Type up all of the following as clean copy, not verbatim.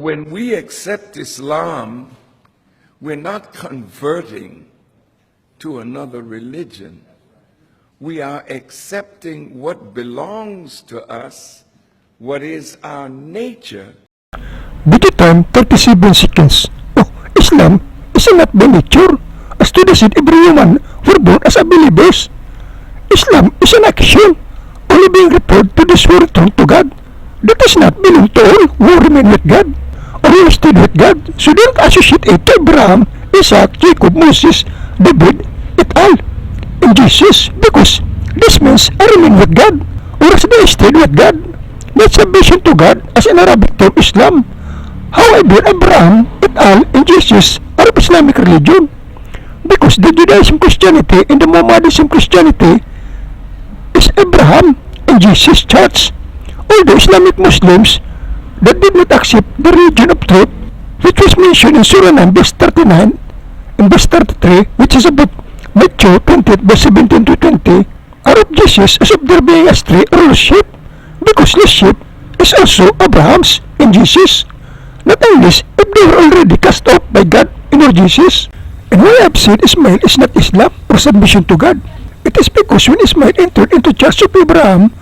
when we accept Islam, we're not converting to another religion. We are accepting what belongs to us, what is our nature. Video time 37 seconds. Oh, Islam is not by nature. As to the said, every human were born as a believers. Islam is an action, only being referred to this who return to God. That does not belong to all who remain with God, or who stayed with God. So don't associate it to Abraham, Isaac, Jacob, Moses, David, et al. And Jesus, because these men remain with God, or as they stayed with God. Not submission to God as in Arabic term Islam. However, Abraham et al. And Jesus are of Islamic religion, because the Judaism Christianity and the Mohammedanism Christianity is Abraham and Jesus church. All the Islamic Muslims that did not accept the religion of truth, which was mentioned in Surah 9 verse 39 and verse 33, which is about Matthew 28 verse 17 to 20, are of Jesus as of their being astray or lost sheep, because lost sheep is also Abraham's and Jesus, not unless if they were already cast off by God in our Jesus. And why I have said Ismael is not Islam or submission to God, it is because when Ismael entered into church of Abraham,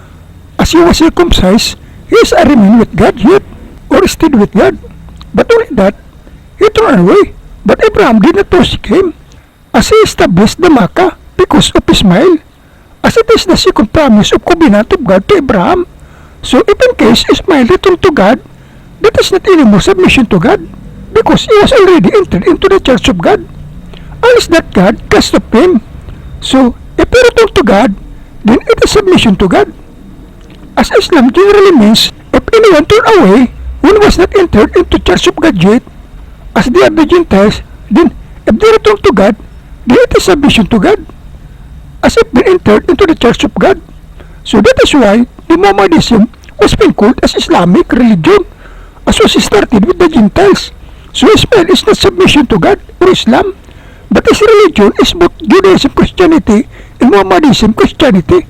as he was circumcised, he is a remain with God yet, or stayed with God. But only that, he turned away, but Abraham did not forsake him, as he established the Makkah because of Ismael, as it is the second promise of covenant of God to Abraham. So if in case Ismael returned to God, that is not anymore submission to God, because he was already entered into the church of God, unless that God cast off him. So if he returned to God, then it is submission to God. As Islam generally means, if anyone turned away when was not entered into church of God yet, as they are the Gentiles, then if they return to God, then it is submission to God, as if they entered into the church of God. So that is why the Mohammedanism was being called as Islamic religion, as was started with the Gentiles. So Ismael is not submission to God or Islam, but his religion is both Judaism Christianity and Mohammedanism Christianity.